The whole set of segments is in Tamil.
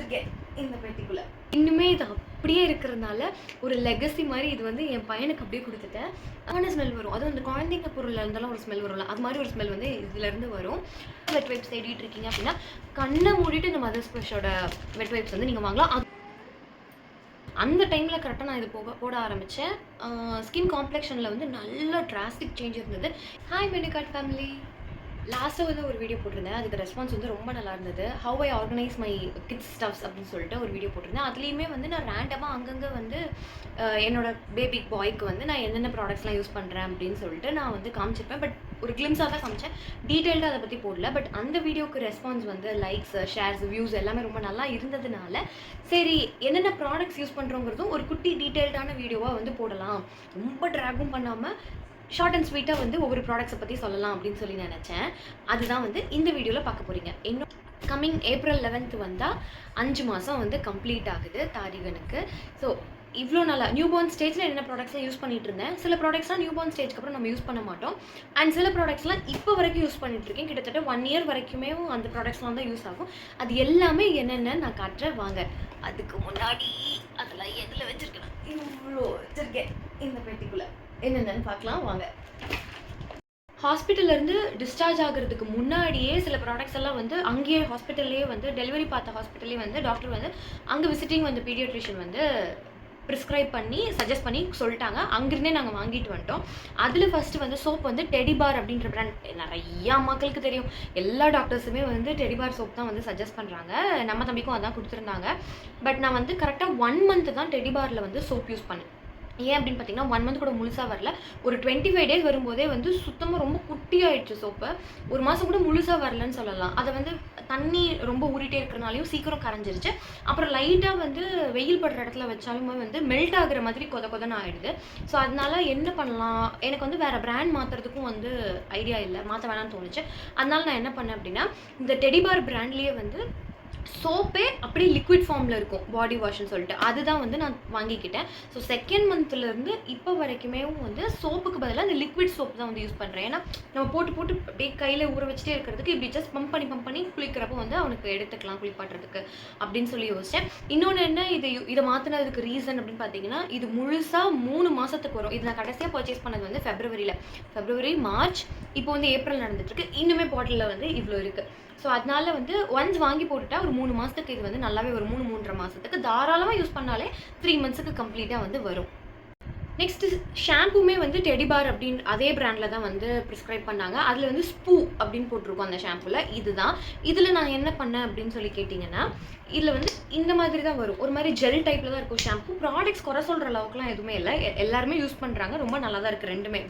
வச்சிருக்கேன் இந்த பெட்டிக்குள்ள. இன்னுமே இது அப்படியே இருக்கிறதுனால ஒரு லெகசி மாதிரி இது வந்து என் பையனுக்கு அப்படியே கொடுத்துட்டேன். ஆன ஸ்மெல் வரும். அதுவும் அந்த குழந்தைங்க பொருளில் இருந்தாலும் ஒரு ஸ்மெல் வரும்ல, அது மாதிரி ஒரு ஸ்மெல் வந்து இதுலேருந்து வரும். வெட் வைப்ஸ் தேடிட்டு இருக்கீங்க அப்படின்னா கண்ணை மூடிட்டு இந்த மதர்ஸ் ஃப்ரெஷ்ஷோட வெட் வைப்ஸ் வந்து நீங்கள் வாங்கலாம். அந்த டைமில் கரெக்டாக நான் இது போட ஆரம்பித்தேன். ஸ்கின் காம்ப்ளெக்ஷனில் வந்து நல்ல டிராஸ்டிக் சேஞ்ச் இருந்தது. ஹாய் மெனுகார்ட் ஃபேமிலி, லாஸ்ட்டாக வந்து ஒரு வீடியோ போட்டிருந்தேன். அதுக்கு ரெஸ்பான்ஸ் வந்து ரொம்ப நல்லா இருந்தது. How I organise my kids stuffs அப்படின்னு சொல்லிட்டு ஒரு வீடியோ போட்டிருந்தேன். அதுலேயுமே வந்து நான் ரேண்டமாக அங்கங்கே வந்து என்னோட பேபி பாய்க்கு வந்து நான் என்னென்ன ப்ராடக்ட்ஸ்லாம் யூஸ் பண்ணுறேன் அப்படின்னு சொல்லிட்டு நான் வந்து காமிச்சிருப்பேன். பட் ஒரு கிளிம்ஸாக தான் காமிச்சேன், டீட்டெயில்டாக அதை பற்றி போடல. பட் அந்த வீடியோக்கு ரெஸ்பான்ஸ் வந்து லைக்ஸ், ஷேர்ஸ், வியூஸ் எல்லாமே ரொம்ப நல்லா இருந்ததுனால சரி என்னென்ன ப்ராடக்ட்ஸ் யூஸ் பண்ணுறோங்கிறதும் ஒரு குட்டி டீட்டெயில்டான வீடியோவாக வந்து போடலாம், ரொம்ப ட்ராகும் பண்ணாமல் ஷார்ட் அண்ட் ஸ்வீட்டாக வந்து ஒவ்வொரு ப்ராடக்ட்ஸை பற்றி சொல்லலாம் அப்படின்னு சொல்லி நினச்சேன். அதுதான் வந்து இந்த வீடியோவில் பார்க்க போகிறீங்க. இன்னும் கம்மிங் April 11th வந்தால் 5 மாதம் வந்து கம்ப்ளீட் ஆகுது தாரிகனுக்கு. ஸோ இவ்வளோ நல்லா நியூபார்ன் ஸ்டேஜில் என்ன ப்ராடக்ட்ஸ்லாம் யூஸ் பண்ணிட்டு இருந்தேன். சில ப்ராடக்ட்ஸ்லாம் நியூபார்ன் ஸ்டேஜ்க்கு அப்புறம் நம்ம யூஸ் பண்ண மாட்டோம். அண்ட் சில ப்ராடக்ட்ஸ்லாம் இப்போ வரைக்கும் யூஸ் பண்ணிட்டு இருக்கேன். கிட்டத்தட்ட 1 year வரைக்குமே அந்த ப்ராடக்ட்ஸ்லாம் தான் யூஸ் ஆகும். அது எல்லாமே என்னென்னு நான் காட்டுறேன் வாங்க. அதுக்கு முன்னாடி அதெல்லாம் எதில் வச்சுருக்கேன், இவ்வளோ வச்சுருக்கேன் இந்த பெட்டிக்குள்ளே. என்னென்னு பார்க்கலாம் வாங்க. ஹாஸ்பிட்டல்லேருந்து டிஸ்சார்ஜ் ஆகிறதுக்கு முன்னாடியே சில ப்ராடக்ட்ஸ் எல்லாம் வந்து அங்கேயே ஹாஸ்பிட்டல்லேயே வந்து டெலிவரி பார்த்த ஹாஸ்பிட்டல்லே வந்து டாக்டர் வந்து அங்கே விசிட்டிங் வந்து பீடியாட்ரிஷியன் வந்து ப்ரிஸ்கிரைப் பண்ணி சஜஸ்ட் பண்ணி சொல்லிட்டாங்க. அங்கிருந்தே நாங்கள் வாங்கிட்டு வந்துட்டோம். அதில் ஃபஸ்ட்டு வந்து சோப் வந்து டெடிபார் அப்படின்ற பிராண்ட் நிறையா மக்களுக்கு தெரியும். எல்லா டாக்டர்ஸுமே வந்து டெடிபார் சோப் தான் வந்து சஜஸ்ட் பண்ணுறாங்க. நம்ம தம்பிக்கும் அதான் கொடுத்துருந்தாங்க. பட் நான் வந்து கரெக்டாக 1 month தான் டெடிபாரில் வந்து சோப் யூஸ் பண்ணேன். ஏன் அப்படின்னு பார்த்தீங்கன்னா 1 month கூட முழுசாக வரல. ஒரு 25 days வரும்போதே வந்து சுத்தமாக ரொம்ப குட்டியாயிடுச்சு சோப்பு. ஒரு மாதம் கூட முழுசாக வரலன்னு சொல்லலாம். அதை வந்து தண்ணி ரொம்ப ஊறிட்டே இருக்கிறனாலையும் சீக்கிரம் கரைஞ்சிருச்சு. அப்புறம் லைட்டாக வந்து வெயில் படுற இடத்துல வச்சாலுமே வந்து மெல்ட் ஆகுற மாதிரி கொதன்னு ஆகிடுது. ஸோ அதனால என்ன பண்ணலாம், எனக்கு வந்து வேறு பிராண்ட் மாற்றுறதுக்கும் வந்து ஐடியா இல்லை, மாற்ற வேணாம்னு தோணுச்சு. அதனால நான் என்ன பண்ணேன் அப்படின்னா இந்த டெடிபார் பிராண்ட்லேயே வந்து சோப்பே அப்படியே லிக்விட் ஃபார்மில் இருக்கும் பாடி வாஷ்ன்னு சொல்லிட்டு அதுதான் வந்து நான் வாங்கிக்கிட்டேன். ஸோ 2nd monthலேருந்து இப்போ வரைக்குமே வந்து சோப்புக்கு பதிலாக அந்த லிக்விட் சோப் தான் வந்து யூஸ் பண்ணுறேன். ஏன்னா நம்ம போட்டு அப்படியே கையில் ஊற வச்சுட்டே இருக்கிறதுக்கு இப்படி ஜஸ்ட் பம்ப் பண்ணி குளிக்கிறப்போ வந்து அவனுக்கு எடுத்துக்கலாம் குளிப்பாட்டுறதுக்கு அப்படின்னு சொல்லி யோசித்தேன். இன்னொன்று என்ன, இதை மாற்றினதுக்கு ரீசன் அப்படின்னு பார்த்தீங்கன்னா இது முழுசாக 3 மாதத்துக்கு வரும். இது நான் கடைசியாக பர்ச்சேஸ் பண்ணது வந்து ஃபெப்ரவரி, மார்ச், இப்போ வந்து ஏப்ரல் நடந்துட்டுருக்கு. இன்னுமே பாட்டிலில் வந்து இவ்வளோ இருக்குது. ஸோ அதனால வந்து ஒன்ஸ் வாங்கி போட்டுட்டா ஒரு 3 மாதத்துக்கு இது வந்து நல்லாவே ஒரு 3-3.5 மாதத்துக்கு தாராளமாக யூஸ் பண்ணாலே 3 monthsக்கு கம்ப்ளீட்டாக வந்து வரும். நெக்ஸ்ட்டு ஷாம்புமே வந்து டெடிபார் அப்படின்னு அதே பிராண்டில் தான் வந்து ப்ரிஸ்கிரைப் பண்ணாங்க. அதில் வந்து ஸ்பூ அப்படின்னு போட்டிருக்கோம் அந்த ஷாம்புவில். இதுதான் இதில் நான் என்ன பண்ணேன் அப்படின்னு சொல்லி கேட்டிங்கன்னா இதில் வந்து இந்த மாதிரி தான் வரும். ஒரு மாதிரி ஜெல் டைப்பில் தான் இருக்கும் ஷாம்பு. ப்ராடக்ட்ஸ் குறை சொல்கிற அளவுக்குலாம் எதுவுமே இல்லை, எல்லாருமே யூஸ் பண்ணுறாங்க. ரொம்ப நல்லா தான் இருக்குது ரெண்டுமே,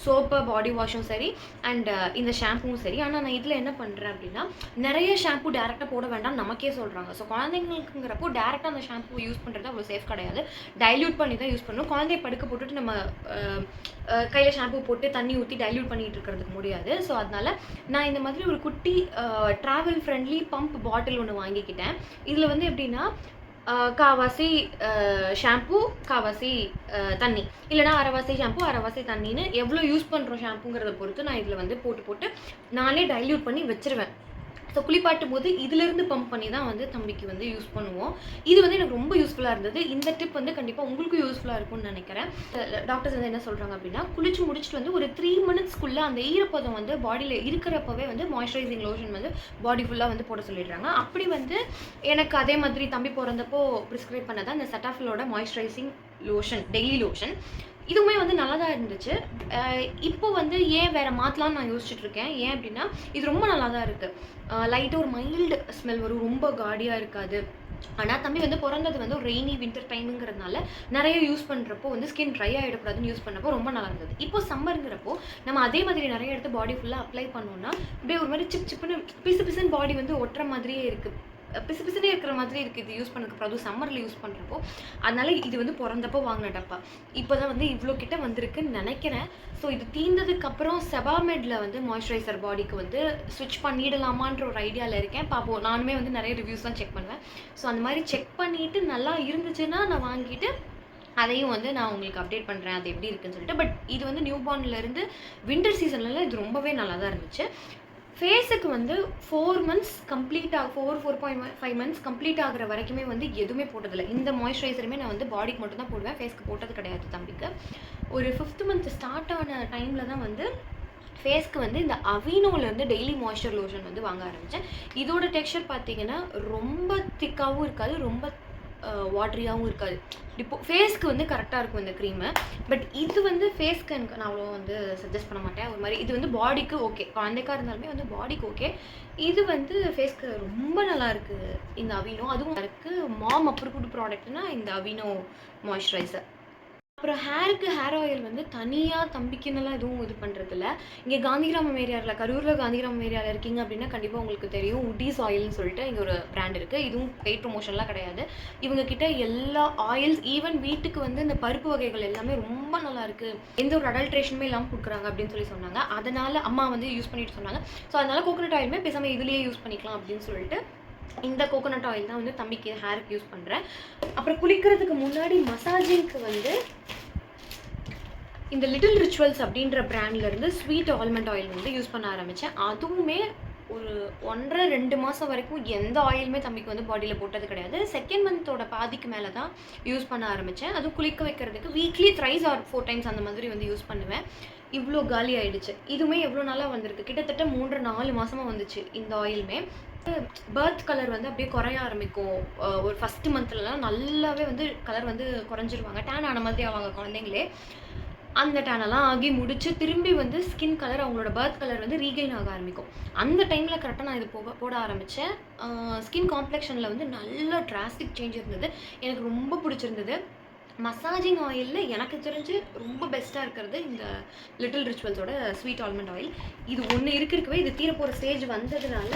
சோப்பு பாடி வாஷும் சரி அண்ட் இந்த ஷாம்புவும் சரி. ஆனால் நான் இதில் என்ன பண்ணுறேன் அப்படின்னா நிறைய ஷாம்பு டேரெக்டாக போட வேண்டாம் நமக்கே சொல்கிறாங்க. ஸோ குழந்தைங்களுக்குங்கிறப்போ டேரெக்டாக அந்த ஷாம்பு யூஸ் பண்ணுறது அவ்வளோ சேஃப் கிடையாது. டைல்யூட் பண்ணி தான் யூஸ் பண்ணணும். குழந்தைய படுக்க போட்டுட்டு நம்ம கையில் ஷாம்பு போட்டு தண்ணி ஊற்றி டைல்யூட் பண்ணிகிட்டு இருக்கிறதுக்கு முடியாது. ஸோ அதனால் நான் இந்த மாதிரி ஒரு குட்டி ட்ராவல் ஃப்ரெண்ட்லி பம்ப் பாட்டில் ஒன்று வாங்கிக்கிட்டேன். இதில் வந்து எப்படின்னா காவாசி ஷாம்பு, காவாசி தண்ணி, இல்லைனா அரைவாசி ஷாம்பு அரைவாசி தண்ணின்னு எவ்வளோ யூஸ் பண்ணுறோம் ஷாம்புங்கிறத பொறுத்து நான் இதில் வந்து போட்டு நானே டைல்யூட் பண்ணி வச்சுருவேன். ஸோ குளிப்பாட்டும் போது இதிலிருந்து பம்ப் பண்ணி தான் வந்து தம்பிக்கு வந்து யூஸ் பண்ணுவோம். இது வந்து எனக்கு ரொம்ப யூஸ்ஃபுல்லாக இருந்தது. இந்த டிப் வந்து கண்டிப்பாக உங்களுக்கும் யூஸ்ஃபுல்லாக இருக்கும்னு நினைக்கிறேன். டாக்டர்ஸ் வந்து என்ன சொல்கிறாங்க அப்படின்னா குளிச்சு முடிச்சுட்டு வந்து ஒரு 3 minutesக்குள்ளே அந்த ஈரப்பதம் வந்து பாடியில் இருக்கிறப்பவே வந்து மாய்ஸ்சரைசிங் லோஷன் வந்து பாடி ஃபுல்லாக வந்து போட சொல்லிடுறாங்க. அப்படி வந்து எனக்கு அதே மாதிரி தம்பி பிறந்தப்போ ப்ரிஸ்கிரைப் பண்ணதான் இந்த செட்டாஃபிலோட மாய்ஸ்சரைசிங் லோஷன், டெய்லி லோஷன். இதுவுமே வந்து நல்லா தான் இருந்துச்சு. இப்போ வந்து ஏன் வேறு மாற்றலான்னு நான் யோசிச்சுட்ருக்கேன். ஏன் அப்படின்னா இது ரொம்ப நல்லா தான் இருக்குது. லைட்டாக ஒரு மைல்டு ஸ்மெல் வரும், ரொம்ப காடியாக இருக்காது. ஆனால் தம்பி வந்து பிறந்தது வந்து ஒரு ரெய்னி வின்டர் டைமுங்கிறதுனால நிறைய யூஸ் பண்ணுறப்போ வந்து ஸ்கின் ட்ரை ஆகிடக்கூடாதுன்னு யூஸ் பண்ணப்போ ரொம்ப நல்லா இருந்தது. இப்போ சம்மருங்கிறப்போ நம்ம அதே மாதிரி நிறைய எடுத்து பாடி ஃபுல்லாக அப்ளை பண்ணோன்னா அப்படியே ஒரு மாதிரி சிப்புன்னு பிசுன்னு பாடி வந்து ஒட்டுற மாதிரியே இருக்குது, பிசுனே இருக்கிற மாதிரி இருக்குது இது யூஸ் பண்ணுறதுக்கு. அதுவும் சம்மரில் யூஸ் பண்ணுறப்போ அதனால் இது வந்து பிறந்தப்போ வாங்கின டப்பா இப்போ தான் வந்து இவ்வளோ கிட்ட வந்திருக்குன்னு நினைக்கிறேன். ஸோ இது தீர்ந்ததுக்கப்புறம் செபாமெட்டில் வந்து மாய்ஸ்சரைசர் பாடிக்கு வந்து ஸ்விட்ச் பண்ணிடலாமான்ற ஒரு ஐடியாவில் இருக்கேன். பார்ப்போம். நானுமே வந்து நிறைய ரிவ்யூஸ்லாம் செக் பண்ணுவேன். ஸோ அந்த மாதிரி செக் பண்ணிவிட்டு நல்லா இருந்துச்சுன்னா நான் வாங்கிட்டு அதையும் வந்து நான் உங்களுக்கு அப்டேட் பண்ணுறேன் அது எப்படி இருக்குன்னு சொல்லிட்டு. பட் இது வந்து நியூபார்ன்லேருந்து வின்டர் சீசன்லாம் இது ரொம்பவே நல்லா தான் இருந்துச்சு. ஃபேஸுக்கு வந்து 4 மந்த்ஸ் கம்ப்ளீட் 4.5 மந்த்ஸ் கம்ப்ளீட் ஆகுற வரைக்குமே வந்து எதுவுமே போட்டதில்லை. இந்த மாய்ஸ்சரைசருமே நான் வந்து பாடிக்கு மட்டும் தான் போடுவேன். ஃபேஸ்க்கு போட்டது கிடையாது தம்பிக்கு. ஒரு 5th மந்த் ஸ்டார்ட் ஆன டைமில் தான் வந்து ஃபேஸ்க்கு வந்து இந்த அவினோலேருந்து டெய்லி மாய்ஸ்சர் லோஷன் வந்து வாங்க ஆரம்பித்தேன். இதோட டெக்ஸ்சர் பார்த்தீங்கன்னா ரொம்ப திக்காகவும் இருக்காது, ரொம்ப வாட்ரியாகவும் இருக்காது. இப்போ ஃபேஸ்க்கு வந்து கரெக்டாக இருக்கும் இந்த க்ரீமு. பட் இது வந்து ஃபேஸ்க்கு எனக்கு நான் அவ்வளோ வந்து சஜஸ்ட் பண்ண மாட்டேன். ஒரு மாதிரி இது வந்து பாடிக்கு ஓகே, குழந்தைக்காக இருந்தாலுமே வந்து பாடிக்கு ஓகே. இது வந்து ஃபேஸ்க்கு ரொம்ப நல்லா இருக்குது இந்த அவினோ. அதுவும் இருக்குது மாம் அப்ரூவ்டு ப்ராடக்ட்னா இந்த அவினோ மாய்ஸ்சரைசர். அப்புறம் ஹேருக்கு ஹேர் ஆயில் வந்து தனியாக தம்பிக்குன்னெல்லாம் எதுவும் இது பண்ணுறதில்ல. இங்கே காந்திகிராமம் ஏரியாவில், கரூரில் காந்திகிராமம் ஏரியாவில் இருக்கீங்க அப்படின்னா கண்டிப்பாக உங்களுக்கு தெரியும் உட்டீஸ் ஆயில்னு சொல்லிட்டு இங்கே ஒரு பிராண்ட் இருக்குது. இதுவும் பெய்ட் ப்ரொமோஷன்லாம் கிடையாது. இவங்கக்கிட்ட எல்லா ஆயில்ஸ், ஈவன் வீட்டுக்கு வந்து இந்த பருப்பு வகைகள் எல்லாமே ரொம்ப நல்லாயிருக்கு, எந்த ஒரு அடல்ட்ரேஷனுமே இல்லாமல் கொடுக்குறாங்க அப்படின்னு சொல்லி சொன்னாங்க. அதனால் அம்மா வந்து யூஸ் பண்ணிட்டு சொன்னாங்க. ஸோ அதனால் கோகோனட் ஆயிலுமே பேசாமல் இதுலேயே யூஸ் பண்ணிக்கலாம் அப்படின்னு சொல்லிட்டு இந்த கோகோனட் ஆயில் தான் வந்து தம்பிக்கு ஹேருக்கு யூஸ் பண்ணுறேன். அப்புறம் குளிக்கிறதுக்கு முன்னாடி மசாஜிங்க்கு வந்து இந்த லிட்டில் ரிச்சுவல்ஸ் அப்படின்ற பிராண்ட்லேருந்து ஸ்வீட் ஆல்மண்ட் ஆயில் வந்து யூஸ் பண்ண ஆரம்பித்தேன். அதுவுமே ஒரு 1.5-2 மாதம் வரைக்கும் எந்த ஆயிலுமே தம்பிக்கு வந்து பாடியில் போட்டது கிடையாது. 2nd மந்தோட பாதிக்கு மேலே தான் யூஸ் பண்ண ஆரம்பித்தேன். அதுவும் குளிக்க வைக்கிறதுக்கு வீக்லி 3 or 4 டைம்ஸ் அந்த மாதிரி வந்து யூஸ் பண்ணுவேன். இவ்வளோ காலி ஆகிடுச்சு. இதுவுமே எவ்வளோ நாளாக வந்திருக்கு, கிட்டத்தட்ட 3-4 மாதமாக வந்துச்சு இந்த ஆயிலுமே. பர்த் கலர் வந்து அப்படியே குறைய ஆரம்பிக்கும். ஒரு 1st மந்த்லலாம் நல்லாவே வந்து கலர் வந்து குறைஞ்சிருவாங்க, டேன் ஆன மாதிரி ஆவாங்க குழந்தைங்களே. அந்த டேனெல்லாம் ஆகி முடிச்சு திரும்பி வந்து ஸ்கின் கலர், அவங்களோட பர்த் கலர் வந்து ரீகெயின் ஆக ஆரம்பிக்கும். அந்த டைமில் கரெக்டாக நான் இது போட ஆரம்பித்தேன். ஸ்கின் காம்ப்ளெக்ஷனில் வந்து நல்ல டிராஸ்டிக் சேஞ்ச் இருந்தது. எனக்கு ரொம்ப பிடிச்சிருந்தது. மசாஜிங் ஆயிலில் எனக்கு தெரிஞ்சு ரொம்ப பெஸ்ட்டாக இருக்கிறது இந்த லிட்டில் ரிச்சுவல்ஸோட ஸ்வீட் ஆல்மண்ட் ஆயில். இது ஒன்று இருக்கவே இது தீர போகிற ஸ்டேஜ் வந்ததுனால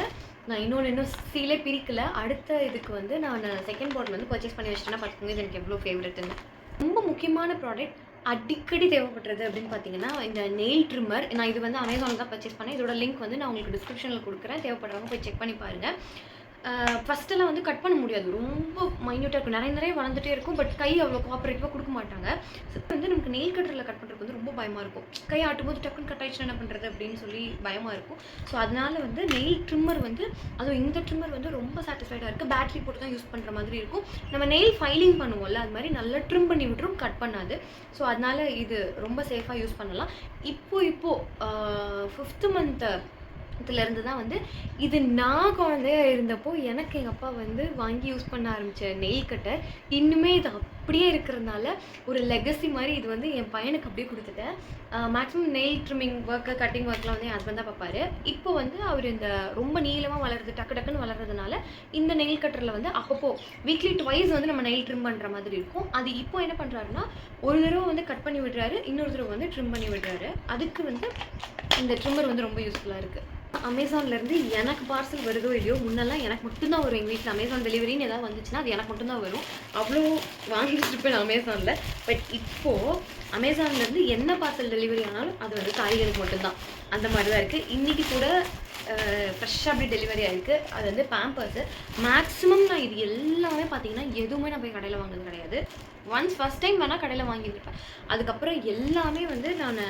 நான் இன்னும் சீலே பிரிக்கல. அடுத்த இதுக்கு வந்து நான் 2nd பாட்டில் வந்து பர்ச்சேஸ் பண்ணி வச்சிட்டேன்னா பார்த்துக்கோங்க இது எனக்கு எவ்வளோ ஃபேவரெட்டுன்னு. ரொம்ப முக்கியமான ப்ராடக்ட் அடிக்கடி தேவைப்படுறது அப்படின்னு பார்த்தீங்கன்னா இந்த நெயில் ட்ரிம்மர். நான் இது வந்து அமேசானில் தான் பர்ச்சேஸ் பண்ணேன். இதோட லிங்க் வந்து நான் உங்களுக்கு டிஸ்கிரிப்ஷனில் கொடுக்குறேன். தேவைப்படுறவங்க போய் செக் பண்ணி பாருங்கள். ஃபஸ்ட்டெல்லாம் வந்து கட் பண்ண முடியாது, ரொம்ப மைன்யூட்டாக இருக்கும், நிறைய வளர்ந்துட்டே இருக்கும். பட் கை அவ்வளோ கோஆப்ரேட்டிவாக கொடுக்க மாட்டாங்க. ஸோ வந்து நமக்கு நெயில் கட்டரில் கட் பண்ணுறதுக்கு வந்து ரொம்ப பயமாக இருக்கும். கை ஆட்டும்போது டக்குன்னு கட் ஆயிடுச்சுன்னா என்ன பண்ணுறது அப்படின்னு சொல்லி பயமாக இருக்கும். ஸோ அதனால் வந்து நெயில் ட்ரிம்மர் வந்து, அதுவும் இந்த ட்ரிம்மர் வந்து ரொம்ப சாட்டிஸ்ஃபைடாக இருக்குது. பேட்டரி போட்டு தான் யூஸ் பண்ணுற மாதிரி இருக்கும். நம்ம நெயில் ஃபைலிங் பண்ணுவோம்ல, அது மாதிரி நல்லா ட்ரிம் பண்ணி விட்டுரும், கட் பண்ணாது. ஸோ அதனால் இது ரொம்ப சேஃபாக யூஸ் பண்ணலாம். இப்போது 5th மந்த்லேருந்து தான் வந்து இது நான் குழந்தையாக இருந்தப்போ எனக்கு எங்கள் அப்பா வந்து வாங்கி யூஸ் பண்ண ஆரம்பித்த நெயில் கட்டர். இன்னுமே இது அப்படியே இருக்கிறதுனால ஒரு லெகசி மாதிரி இது வந்து என் பையனுக்கு அப்படியே கொடுத்துட்டேன். Maximum nail trimming work, cutting ஒர்க்லாம் வந்து என் ஹஸ்பண்ட் தான் பார்ப்பாரு. இப்போ வந்து அவர் இந்த ரொம்ப நீளமாக வளருது, டக்குன்னு வளர்றதுனால இந்த நெயில் கட்டரில் வந்து அப்பப்போ வீக்லி 2 வந்து நம்ம நெயில் ட்ரிம் பண்ணுற மாதிரி இருக்கும். அது இப்போ என்ன பண்ணுறாருன்னா, ஒரு தடவை வந்து கட் பண்ணி விடுறாரு, இன்னொரு தடவை வந்து ட்ரிம் பண்ணி விடுறாரு. அதுக்கு வந்து இந்த ட்ரிம்மர் வந்து ரொம்ப யூஸ்ஃபுல்லாக இருக்குது. அமேசான்லேருந்து எனக்கு பார்சல் வருதோ இல்லையோ, முன்னெல்லாம் எனக்கு மட்டும்தான் வரும். எங்கள் வீட்டில் அமேசான் டெலிவரின்னு ஏதாவது வந்துச்சுன்னா அது எனக்கு மட்டும்தான் வரும். அவ்வளோ வாங்கிட்டு இருப்பேன் அமேசானில். பட் இப்போது அமேசான்லேருந்து என்ன பார்சல் டெலிவரி ஆனாலும் அது வந்து காய்கறிக்கு மட்டும்தான். அந்த மாதிரி தான் இருக்குது. இன்றைக்கி கூட ஃப்ரெஷ்ஷாக அப்படி டெலிவரி ஆகிருக்கு. அது வந்து பேம்பர்ஸு. மேக்ஸிமம் நான் இது எல்லாமே பார்த்தீங்கன்னா எதுவுமே நான் போய் கடையில் வாங்கினது கிடையாது. ஃபஸ்ட் டைம் வேணால் கடையில் வாங்கியிருப்பேன். அதுக்கப்புறம் எல்லாமே வந்து நான்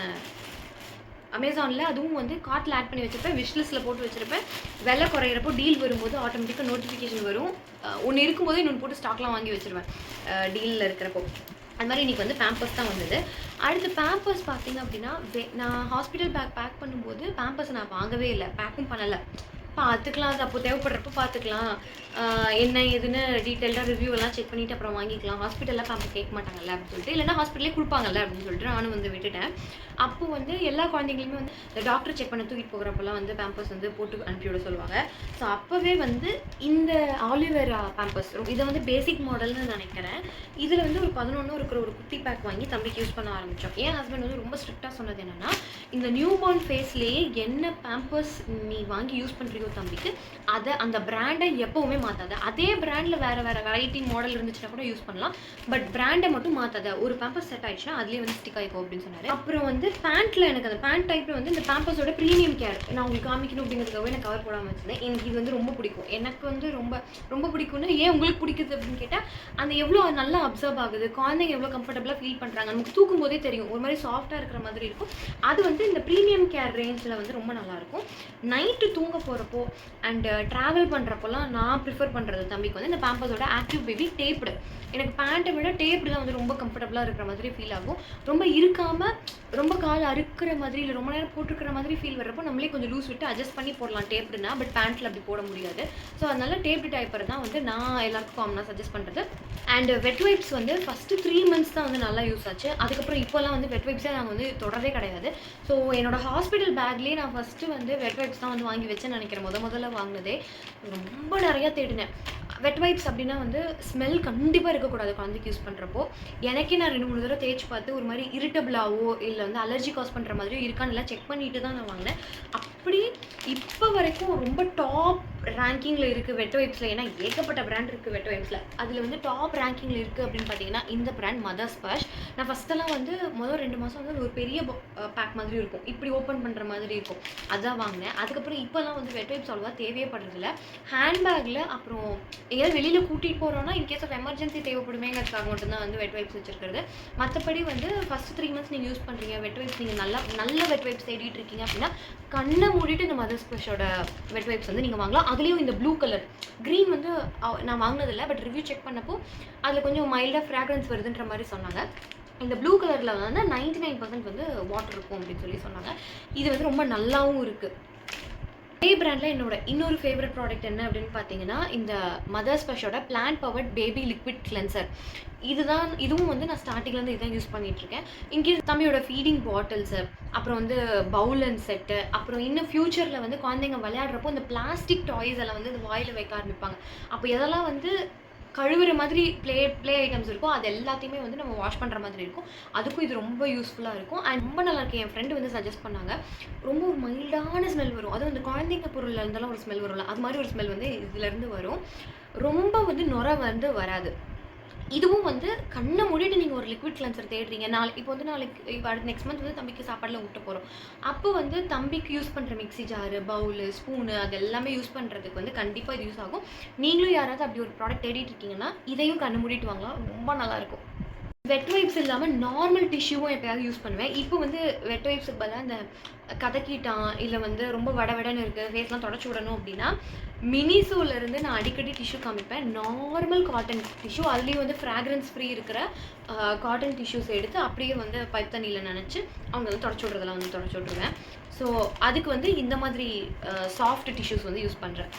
அமேசானில், அதுவும் வந்து கார்ட்டில் ஆட் பண்ணி வச்சுருப்பேன், விஷ்லிஸ்ட்டில் போட்டு வச்சுருப்பேன். விலை குறையிறப்போ டீல் வரும்போது ஆட்டோமேட்டிக்காக நோட்டிஃபிகேஷன் வரும். ஒன்று இருக்கும்போதே இன்னொன்று போட்டு ஸ்டாக்லாம் வாங்கி வச்சுருவேன் டீலில் இருக்கிறப்போ. அது மாதிரி இன்றைக்கி வந்து பேம்பர்ஸ் தான் வந்தது. அடுத்து பேம்பர்ஸ் பார்த்திங்க அப்படின்னா, நான் ஹாஸ்பிட்டல் பேக் பண்ணும்போது பேம்பர்ஸ் நான் வாங்கவே இல்லை, பேக்கும் பண்ணலை. பார்த்துக்கலாம், அது அப்போ தேவைப்படுறப்போ பார்த்துக்கலாம், என்ன ஏதுன்னு டீட்டெயில்டாக ரிவ்யூ எல்லாம் செக் பண்ணிவிட்டு அப்புறம் வாங்கிக்கலாம். ஹாஸ்பிட்டலில் பேம்பர் கேட்க மாட்டாங்கல்ல அப்படின்னு சொல்லிட்டு, இல்லைனா ஹாஸ்பிட்டலே கொடுப்பாங்கல்ல அப்படின்னு சொல்லிட்டு நானும் வந்து விட்டுட்டேன். அப்போது வந்து எல்லா குழந்தைங்களுமே வந்து இந்த டாக்டர் செக் பண்ண தூக்கிட்டு போகிறப்பெல்லாம் வந்து பேம்பர்ஸ் வந்து போட்டு அனுப்பிவிட சொல்லுவாங்க. ஸோ அப்போவே வந்து இந்த ஆலிவேரா பேம்பர்ஸ், இதை வந்து பேசிக் மாடல்னு நினைக்கிறேன். இதில் வந்து ஒரு 11 இருக்கிற ஒரு குட்டி பேக் வாங்கி தம்பிக்கு யூஸ் பண்ண ஆரம்பித்தோம். என் ஹஸ்பண்ட் வந்து ரொம்ப ஸ்ட்ரிக்டாக சொன்னது என்னென்னா, இந்த நியூ பார்ன் ஃபேஸ்லேயே என்ன பேம்பர்ஸ் நீ வாங்கி யூஸ் பண்ணுறியோ தம்பிக்கு. அந்த பிராண்டை எப்பவுமே மாத்தாத. அதே பிராண்ட்ல வேற வெரைட்டி மாடல் இருந்துச்சுன்னா கூட யூஸ் பண்ணலாம். பட் பிராண்டை மட்டும் மாத்தாத. ஒரு பேம்பர்ஸ் செட் ஆயிடுச்சுன்னா அதுலயே வந்து ஸ்டிக் ஆயிக்கும் அப்படின்னு சொன்னாரு. அப்புறம் வந்து பேண்ட்ல எனக்கு அந்த பேண்ட் டைப்ல வந்து இந்த பேம்பர்ஸோட ப்ரீமியம் கேர் நான் உங்களுக்கு காமிக்கணும் அப்படிங்கிறதுக்காகவே நான் கவர் போடாமல் வச்சிருந்தேன். எனக்கு இது வந்து ரொம்ப பிடிக்கும். எனக்கு வந்து ரொம்ப ரொம்ப பிடிக்கும்னா ஏன் உங்களுக்கு பிடிக்குது அப்படின்னு கேட்டால், அந்த எவ்வளோ நல்லா அப்சர்வ் ஆகுது, குழந்தைங்க எவ்வளோ கம்ஃபர்டபுளாக ஃபீல் பண்ணுறாங்க, நமக்கு தூக்கும் போதே தெரியும், ஒரு மாதிரி சாஃப்டாக இருக்கிற மாதிரி இருக்கும். அது வந்து இந்த ப்ரீமியம் கேர் ரேஞ்சில் வந்து ரொம்ப நல்லாயிருக்கும். நைட்டு தூங்க போகிறப்போ அண்டு ட்ராவல் பண்ணுறப்போலாம் நான் ப்ரிஃபர் பண்ணுறது தம்பிக்கு வந்து இந்த பேம்பர்ஸோட ஆக்டிவ் பேபி டேப்டு. எனக்கு பேண்ட்டை விட டேப்டு தான் வந்து ரொம்ப கம்ஃபர்டபுளாக இருக்கிற மாதிரி ஃபீல் ஆகும். ரொம்ப இருக்காமல் ரொம்ப கால் அறுக்கிற மாதிரி இல்லை ரொம்ப நேரம் போட்டுருக்கிற மாதிரி ஃபீல் வர்றப்போ நம்மளே கொஞ்சம் லூஸ் விட்டு அட்ஜஸ்ட் பண்ணி போடலாம் டேப்டுனா. பட் பேண்ட்டில் அப்படி போட முடியாது. ஸோ அதனால டேப்டு டைப்பர் தான் வந்து நான் எல்லாருக்கும் காமனாக சஜஸ்ட் பண்ணுறது. அண்ட் வெட் வைப்ஸ் வந்து ஃபஸ்ட்டு 3 months தான் வந்து நல்லா யூஸ் ஆச்சு. அதுக்கப்புறம் இப்போலாம் வந்து வெட் வைப்ஸே நாங்கள் வந்து தொடரதே கிடையாது. ஸோ என்னோட ஹாஸ்பிட்டல் பேக்லேயே நான் ஃபஸ்ட்டு வந்து வெட் வைப்ஸ் தான் வந்து வாங்கி வச்சேன்னு நினைக்கிறேன். முதல்ல வாங்கினதே ரொம்ப நிறையா தேடினேன். வெட் வைப்ஸ் அப்படின்னா வந்து ஸ்மெல் கண்டிப்பாக இருக்கக்கூடாது குழந்தைக்கு யூஸ் பண்ணுறப்போ. எனக்கே நான் 2-3 தடவை தேய்ச்சி பார்த்து ஒரு மாதிரி இரிட்டபிளாவோ இல்லை வந்து அலர்ஜி காஸ் பண்ணுற மாதிரியோ இருக்கான்னு எல்லாம் செக் பண்ணிட்டு தான் நான் வாங்கினேன். அப்படி இப்போ வரைக்கும் ரொம்ப டாப் ரேங்கிங்கில் இருக்குது வெட் வைப்ஸில். ஏன்னா ஏகப்பட்ட பிராண்ட் இருக்குது வெட் வைப்ஸில். அதில் வந்து டாப் ரேங்கிங்கில் இருக்குது அப்படின்னு பார்த்தீங்கன்னா இந்த பிராண்ட் மதர் ஸ்பாஷ். நான் ஃபஸ்ட்டெல்லாம் வந்து 2 மாதம் வந்து ஒரு பெரிய பேக் மாதிரி இருக்கும், இப்படி ஓப்பன் பண்ணுற மாதிரி இருக்கும், அதான் வாங்கினேன். அதுக்கப்புறம் இப்போலாம் வந்து வெட் வைப்ஸ் அவ்வளோவா தேவையே படுறதில்ல. ஹேண்ட்பேக்கில் அப்புறம் எங்கேயாவது வெளியில் கூட்டிகிட்டு போகிறோன்னா இன்கேஸ் ஆஃப் எமர்ஜென்சி தேவைப்படுமேங்கிறதுக்காக மட்டும்தான் வந்து வெட் வைப்ஸ் வச்சிருக்கிறது. மற்றபடி வந்து ஃபஸ்ட்டு 3 months நீங்கள் யூஸ் பண்ணுறீங்க, வெட் வைப்ஸ் நீங்கள் நல்ல வெட் வைப்ஸ் தேடிட்டு இருக்கீங்க அப்படின்னா கண்ணை மூடிட்டு இந்த மதர் ஸ்பெஷோட வெட் வைப்ஸ் வந்து நீங்கள் வாங்கலாம். அதுலேயும் இந்த ப்ளூ கலர் க்ரீன் வந்து நான் வாங்கினதில்லை. பட் ரிவ்யூ செக் பண்ணப்போ அதில் கொஞ்சம் மைல்டாக ஃப்ராக்ரன்ஸ் வருதுன்ற மாதிரி சொன்னாங்க. இந்த ப்ளூ கலரில் வந்து 99% வந்து வாட்டர் இருக்கும் அப்படின்னு சொல்லி சொன்னாங்க. இது வந்து ரொம்ப நல்லாவும் இருக்குது. இதே பிராண்டில் என்னோட இன்னொரு ஃபேவரட் ப்ராடக்ட் என்ன அப்படின்னு பார்த்தீங்கன்னா இந்த மதர் ஸ்பெஷோட plant powered baby liquid cleanser. இதுவும் வந்து நான் ஸ்டார்டிங்லேருந்து இதான் யூஸ் பண்ணிகிட்ருக்கேன். இன்கேஸ் தம்பியோட ஃபீடிங் பாட்டில்ஸு, அப்புறம் வந்து பவுல் அண்ட் செட்டு, அப்புறம் இன்னும் ஃப்யூச்சரில் வந்து குழந்தைங்க விளையாடுறப்போ இந்த பிளாஸ்டிக் டாய்ஸ் எல்லாம் வந்து இந்த வாயில் வைக்க ஆரம்பிப்பாங்க. அப்போ எதெல்லாம் வந்து கழுவுற மாதிரி ப்ளே ஐட்டம்ஸ் இருக்கும், அது எல்லாத்தையுமே வந்து நம்ம வாஷ் பண்ணுற மாதிரி இருக்கும். அதுக்கும் இது ரொம்ப யூஸ்ஃபுல்லாக இருக்கும். அண்ட் ரொம்ப நல்லாயிருக்கு. என் ஃப்ரெண்டு வந்து சஜஸ்ட் பண்ணாங்க. ரொம்ப ஒரு மைல்டான ஸ்மெல் வரும். அதுவும் அந்த குழந்தைங்க பொருளில் இருந்தாலும் ஒரு ஸ்மெல் வரும்ல, அது மாதிரி ஒரு ஸ்மெல் வந்து இதுலேருந்து வரும். ரொம்ப வந்து நுரை வந்து வராது. இதுவும் வந்து கண்ணை மூடிட்டு நீங்கள் ஒரு லிக்விட் கிளென்சர் தேடுறீங்க. இப்போ வந்து அடுத்த நெக்ஸ்ட் மந்த் வந்து தம்பிக்கு சாப்பாடில் ஊட்ட போகிறோம். அப்போ வந்து தம்பிக்கு யூஸ் பண்ணுற மிக்ஸி ஜாரு, பவுலு, ஸ்பூனு அது எல்லாமே யூஸ் பண்ணுறதுக்கு வந்து கண்டிப்பாக இது யூஸ் ஆகும். நீங்களும் யாராவது அப்படி ஒரு ப்ராடக்ட் தேடிட்டு இருக்கீங்கன்னா இதையும் கண்ணை மூடிட்டு வாங்கலாம், ரொம்ப நல்லாயிருக்கும். வெட் வைப்ஸ் இல்லாமல் நார்மல் டிஷ்யூவும் எப்போயாவது யூஸ் பண்ணுவேன். இப்போ வந்து வெட் வைப்ஸுக்கு பதிலாக இந்த கதக்கிட்டான் இல்லை வந்து ரொம்ப வடன்னு இருக்குது, ஃபேஸ்லாம் தொடச்சி விடணும் அப்படின்னா மினிசோலேருந்து நான் அடிக்கடி டிஷ்யூ காமிப்பேன். நார்மல் காட்டன் டிஷ்யூ, அதுலேயும் வந்து ஃப்ராக்ரன்ஸ் ஃப்ரீ இருக்கிற காட்டன் டிஷ்யூஸ் எடுத்து அப்படியே வந்து பைப் தண்ணியில் நினச்சி அவங்க வந்து தொடச்சி விட்றதெல்லாம் வந்து தொடச்சி விட்ருவேன். ஸோ அதுக்கு வந்து இந்த மாதிரி சாஃப்ட் டிஷ்யூஸ் வந்து யூஸ் பண்ணுறேன்.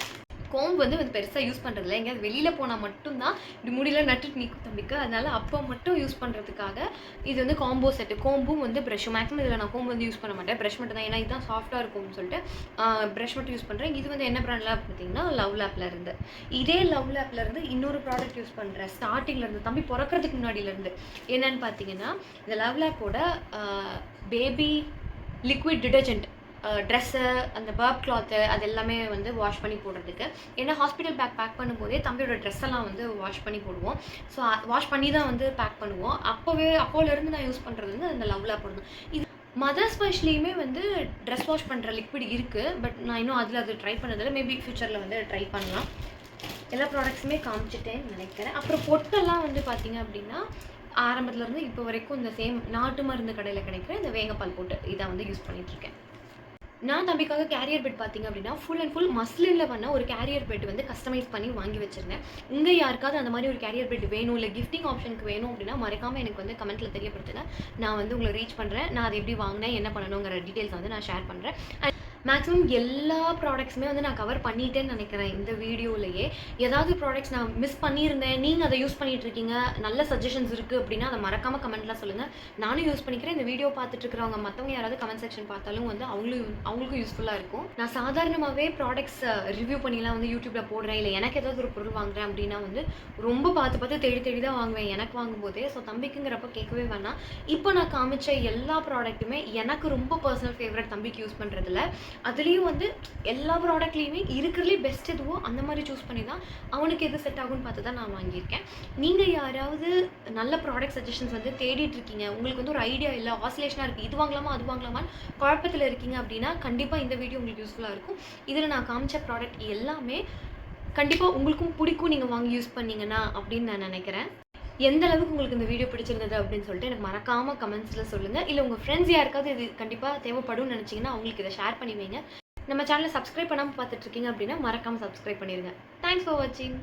கோம்பு வந்து பெருசாக யூஸ் பண்ணுறதில்ல. எங்கேயாவது வெளியில் போனால் மட்டும்தான் இப்படி முடியல நட்டுட்டு நிற்கும் தம்பிக்கு. அதனால் அப்போ மட்டும் யூஸ் பண்ணுறதுக்காக இது வந்து காம்போ செட்டு. கோம்பும் வந்து ப்ரஷ்ஷும். மேக்ஸிமம் இதில் நான் கோம்பு வந்து யூஸ் பண்ண மாட்டேன், ப்ரஷ் மட்டும் தான். ஏன்னா இதுதான் சாஃப்ட்டாக இருக்கும்னு சொல்லிட்டு ப்ரஷ் மட்டும் யூஸ் பண்ணுறேன். இது வந்து என்ன ப்ராண்டில் பார்த்தீங்கன்னா லவ் லேப்பில் இருந்து. இதே லவ் லேப்பில் இருந்து இன்னொரு ப்ராடக்ட் யூஸ் பண்ணுறேன் ஸ்டார்டிங்லேருந்து, தம்பி பிறக்கிறதுக்கு முன்னாடியிலேருந்து. என்னென்னு பார்த்தீங்கன்னா இந்த லவ் லேப்போட பேபி லிக்விட் டிடர்ஜென்ட், ட்ரெஸ்ஸு, அந்த பர்ப் கிளாத்து அது எல்லாமே வந்து வாஷ் பண்ணி போடுறதுக்கு. ஏன்னா ஹாஸ்பிட்டல் பேக் பண்ணும்போதே தம்பியோட ட்ரெஸ்ஸெல்லாம் வந்து வாஷ் பண்ணி போடுவோம். ஸோ வாஷ் பண்ணி தான் வந்து பேக் பண்ணுவோம். அப்போலேருந்து நான் யூஸ் பண்ணுறது வந்து அந்த லவ் லேப் தான். இது மதர் ஸ்பெஷலையுமே வந்து ட்ரெஸ் வாஷ் பண்ணுற லிக்விட் இருக்குது. பட் நான் இன்னும் அது ட்ரை பண்ணதில்லை. மேபி ஃப்யூச்சரில் வந்து ட்ரை பண்ணலாம். எல்லா ப்ராடக்ட்ஸுமே காமிச்சிட்டேன்னு நினைக்கிறேன். அப்புறம் பொட்டெல்லாம் வந்து பார்த்திங்க அப்படின்னா ஆரம்பத்துலேருந்து இப்போ வரைக்கும் இந்த சேம் நாட்டு மருந்து கடையில் கிடைக்கிற இந்த வேங்கப்பால் போட்டு இதை வந்து யூஸ் பண்ணிகிட்ருக்கேன். நான் தம்பிக்காக கேரியர் பெட் பார்த்திங்க அப்படின்னா ஃபுல் அண்ட் ஃபுல் மஸ்லினில் பண்ண ஒரு கேரியர் பெட் வந்து கஸ்டமைஸ் பண்ணி வாங்கி வச்சுருந்தேன். உங்கள் யாருக்காவது அந்த மாதிரி ஒரு கேரியர் பெட் வேணும் இல்லை கிஃப்டிங் ஆப்ஷனுக்கு வேணும் அப்படின்னா மறக்காமல் எனக்கு வந்து கமெண்ட்டில் தெரியப்படுத்துங்க. நான் வந்து உங்களை ரீச் பண்ணுறேன். நான் அதை எப்படி வாங்கினேன், என்ன பண்ணணுங்கிற டீட்டெயில்ஸ் வந்து நான் ஷேர் பண்ணுறேன். மேக்ஸிமம் எல்லா ப்ராடக்ட்ஸுமே வந்து நான் கவர் பண்ணிட்டேன்னு நினைக்கிறேன் இந்த வீடியோலையே. ஏதாவது ப்ராடக்ட்ஸ் நான் மிஸ் பண்ணியிருந்தேன், நீங்கள் அதை யூஸ் பண்ணிகிட்ருக்கீங்க, நல்ல சஜஷன்ஸ் இருக்குது அப்படின்னா அதை மறக்காமல் கமெண்ட்லாம் சொல்லுங்கள். நானும் யூஸ் பண்ணிக்கிறேன். இந்த வீடியோ பார்த்துட்ருக்கிறவங்க மற்றவங்க யாராவது கமெண்ட் செக்ஷன் பார்த்தாலும் வந்து அவங்களுக்கும் யூஸ்ஃபுல்லாக இருக்கும். நான் சாதாரணமாகவே ப்ராடக்ட்ஸ் ரிவ்யூ பண்ணிலாம் வந்து யூடியூப்பில் போடுறேன். இல்லை எனக்கு ஏதாவது ஒரு பொருள் வாங்குறேன் அப்படின்னா வந்து ரொம்ப பார்த்து தேடி தான் வாங்குவேன் எனக்கு வாங்கும்போதே. ஸோ தம்பிக்குங்கிறப்ப கேட்கவே வேணாம். இப்போ நான் காமிச்ச எல்லா ப்ராடக்ட்டுமே எனக்கு ரொம்ப பர்சனல் ஃபேவரட் தம்பிக்கு யூஸ் பண்ணுறதுல. அதுலேயும் வந்து எல்லா ப்ராடக்ட்லேயுமே இருக்கிறதுலே பெஸ்ட் எதுவோ அந்த மாதிரி சூஸ் பண்ணி தான் அவனுக்கு எது செட் ஆகும்னு பார்த்து தான் நான் வாங்கியிருக்கேன். நீங்கள் யாராவது நல்ல ப்ராடக்ட் சஜஷன்ஸ் வந்து தேடிட்டு இருக்கீங்க, உங்களுக்கு வந்து ஒரு ஐடியா இல்லை, ஆசிலேஷனாக இருக்குது, இது வாங்கலாமா அது வாங்கலாமான்னு குழப்பத்தில் இருக்கீங்க அப்படின்னா கண்டிப்பாக இந்த வீடியோ உங்களுக்கு யூஸ்ஃபுல்லாக இருக்கும். இதில் நான் காமிச்ச ப்ராடக்ட் எல்லாமே கண்டிப்பாக உங்களுக்கும் பிடிக்கும் நீங்கள் வாங்கி யூஸ் பண்ணீங்கன்னா அப்படின்னு நான் நினைக்கிறேன். எந்த அளவுக்கு உங்களுக்கு இந்த வீடியோ பிடிச்சிருந்தது அப்படின்னு சொல்லிட்டு எனக்கு மறக்காமல் கமெண்ட்ஸில் சொல்லுங்கள். இல்லை உங்கள் ஃப்ரெண்ட்ஸ் யாருக்காவது இது கண்டிப்பாக தேவைப்படும்னு நினச்சிங்கன்னா அவங்களுக்கு இதை ஷேர் பண்ணி வைங்க. நம்ம சேனலை சப்ஸ்கிரைப் பண்ணாமல் பார்த்துட்ருக்கீங்க அப்படின்னா மறக்காமல் சப்ஸ்கிரைப் பண்ணிடுங்க. தேங்க்ஸ் ஃபார் வாட்சிங்.